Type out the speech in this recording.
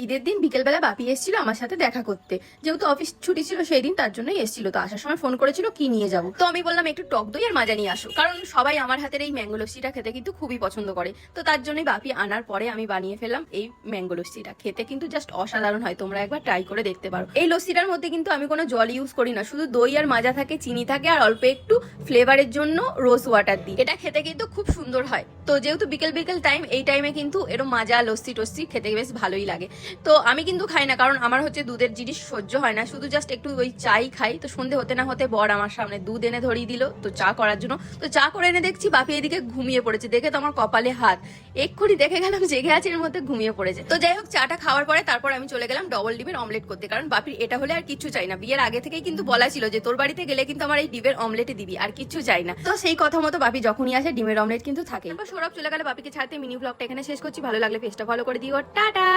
ঈদের দিন বিকেলবেলা বাপি এসেছিল আমার সাথে দেখা করতে, যেহেতু অফিস ছুটি ছিল সেই দিন, তার জন্যই এসেছিল। তো আসার সময় ফোন করেছিল কি নিয়ে যাব, তো আমি বললাম একটু টক দই আর মাজা নিয়ে আসো, কারণ সবাই আমার হাতের এই ম্যাঙ্গো লস্যিটা খেতে কিন্তু খুবই পছন্দ করে। তো তার জন্যই বাপি আনার পরে আমি বানিয়ে ফেললাম এই ম্যাঙ্গো লস্যিটা। খেতে কিন্তু জাস্ট অসাধারণ হয়, তোমরা একবার ট্রাই করে দেখতে পারো। এই লস্যিটার মধ্যে কিন্তু আমি কোনো জল ইউজ করি না, শুধু দই আর মাজা থাকে, চিনি থাকে, আর অল্প একটু ফ্লেভারের জন্য রোজ ওয়াটার দিই। এটা খেতে কিন্তু খুব সুন্দর হয়। তো যেহেতু বিকেল বিকেল টাইম, এই টাইমে কিন্তু এরকম মাজা লস্যি টস্যি খেতে বেশ ভালোই লাগে। তো আমি কিন্তু খাই না, কারণ আমার হচ্ছে দুধের জিনিস সহ্য হয় না, শুধু জাস্ট একটু ওই চাই খাই। তো সন্ধে হতে না হতে বর আমার সামনে দুধ এনে ধরিয়ে দিল তো চা করার জন্য। তো চা করে এনে দেখছি বাপি এদিকে ঘুমিয়ে পড়েছে, দেখে তো আমার কপালে হাত। এক্ষুনি দেখে গেলাম জেগে আছে, এর মধ্যে ঘুমিয়ে পড়েছে। তো যাই হোক, চাটা খাওয়ার পরে তারপর আমি চলে গেলাম ডবল ডিমের অমলেট করতে, কারণ বাপির এটা হলে আর কিচ্ছু চাই না। বিয়ের আগে থেকেই কিন্তু বলা ছিল যে তোর বাড়িতে গেলে কিন্তু আমার এই ডিমের অমলেটে দিবি, আর কিচ্ছু চাই না। তো সেই কথা মতো বাপি যখনই আসে ডিমের অমলেট কিন্তু থাকে। সৌরভ চলে গেলে বাপিকে ছাড়তে মিনি ব্লগটা এখানে শেষ করছি। ভালো লাগলে পেজটা ফলো করে দিও, টাটা।